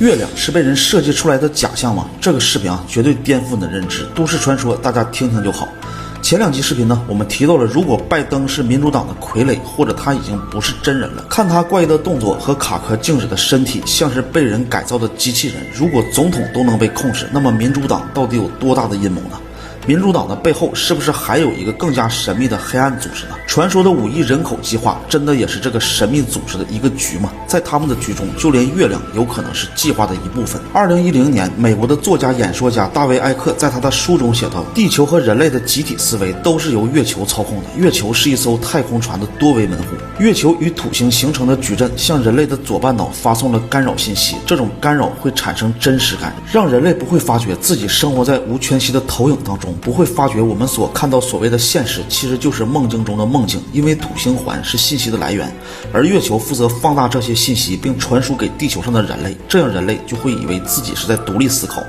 月亮是被人设计出来的假象吗？这个视频绝对颠覆你的认知，都市传说大家听听就好。前2集视频呢，我们提到了，如果拜登是民主党的傀儡，或者他已经不是真人了，看他怪异的动作和卡壳静止的身体，像是被人改造的机器人。如果总统都能被控制，那么民主党到底有多大的阴谋呢？民主党的背后是不是还有一个更加神秘的黑暗组织呢？传说的5亿人口计划真的也是这个神秘组织的一个局吗？在他们的局中，就连月亮有可能是计划的一部分。2010年，美国的作家演说家大卫·艾克在他的书中写道，地球和人类的集体思维都是由月球操控的。月球是一艘太空船的多维门户，月球与土星形成的矩阵向人类的左半脑发送了干扰信息，这种干扰会产生真实感，让人类不会发觉自己生活在无全息的投影当中，不会发觉我们所看到所谓的现实其实就是梦境中的梦境，因为土星环是信息的来源，而月球负责放大这些信息并传输给地球上的人类，这样人类就会以为自己是在独立思考，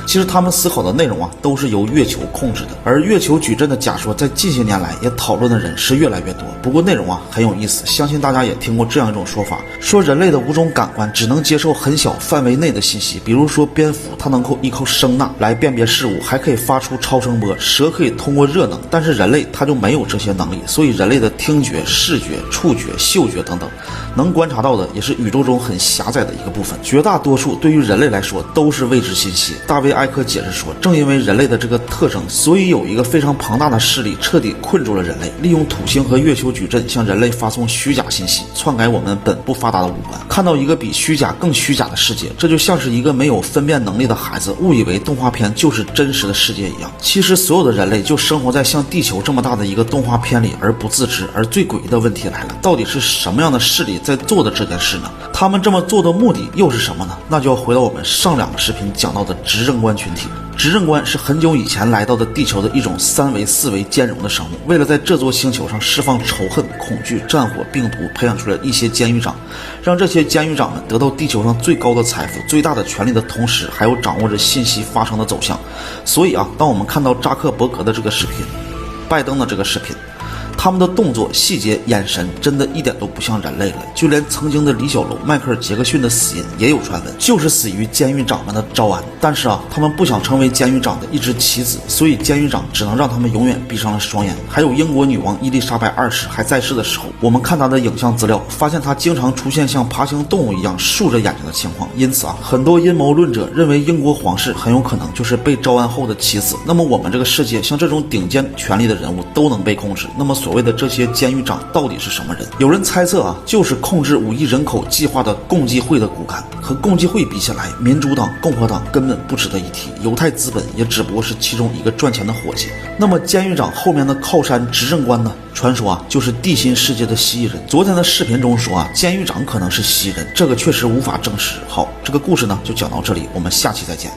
其实他们思考的内容都是由月球控制的。而月球矩阵的假说在近些年来也讨论的人是越来越多，不过内容很有意思，相信大家也听过这样一种说法，说人类的5种感官只能接受很小范围内的信息，比如说蝙蝠它能够依靠声呐来辨别事物，还可以发出超声波，蛇可以通过热能，但是人类它就没有这些能力，所以人类的听觉、视觉、触觉、嗅觉等等能观察到的也是宇宙中很狭窄的一个部分，绝大多数对于人类来说都是未知信息。大卫·艾克解释说，正因为人类的这个特征，所以有一个非常庞大的势力彻底困住了人类，利用土星和月球矩阵向人类发送虚假信息，篡改我们本不发达的五官，看到一个比虚假更虚假的世界。这就像是一个没有分辨能力的孩子误以为动画片就是真实的世界一样，其实所有的人类就生活在像地球这么大的一个动画片里而不自知。而最诡异的问题来了，到底是什么样的势力在做的这件事呢？他们这么做的目的又是什么呢？那就要回到我们上2个视频讲到的执政官群体。执政官是很久以前来到的地球的一种3维、4维兼容的生物，为了在这座星球上释放仇恨、恐惧、战火、病毒，培养出来一些监狱长，让这些监狱长们得到地球上最高的财富、最大的权力的同时，还有掌握着信息发生的走向。所以当我们看到扎克伯格的这个视频，拜登的这个视频，他们的动作、细节、眼神真的一点都不像人类了。就连曾经的李小龙、迈克尔·杰克逊的死因也有传闻，就是死于监狱长们的招安。但是他们不想成为监狱长的一只棋子，所以监狱长只能让他们永远闭上了双眼。还有英国女王伊丽莎白2世还在世的时候，我们看她的影像资料，发现她经常出现像爬行动物一样竖着眼睛的情况。因此很多阴谋论者认为英国皇室很有可能就是被招安后的棋子。那么我们这个世界像这种顶尖权力的人物都能被控制，那么所谓的这些监狱长到底是什么人？有人猜测就是控制5亿人口计划的共济会的骨干。和共济会比起来，民主党、共和党根本不值得一提，犹太资本也只不过是其中一个赚钱的伙计。那么监狱长后面的靠山执政官呢？传说就是地心世界的蜥蜴人。昨天的视频中说监狱长可能是蜥蜴人，这个确实无法证实。好，这个故事呢就讲到这里，我们下期再见。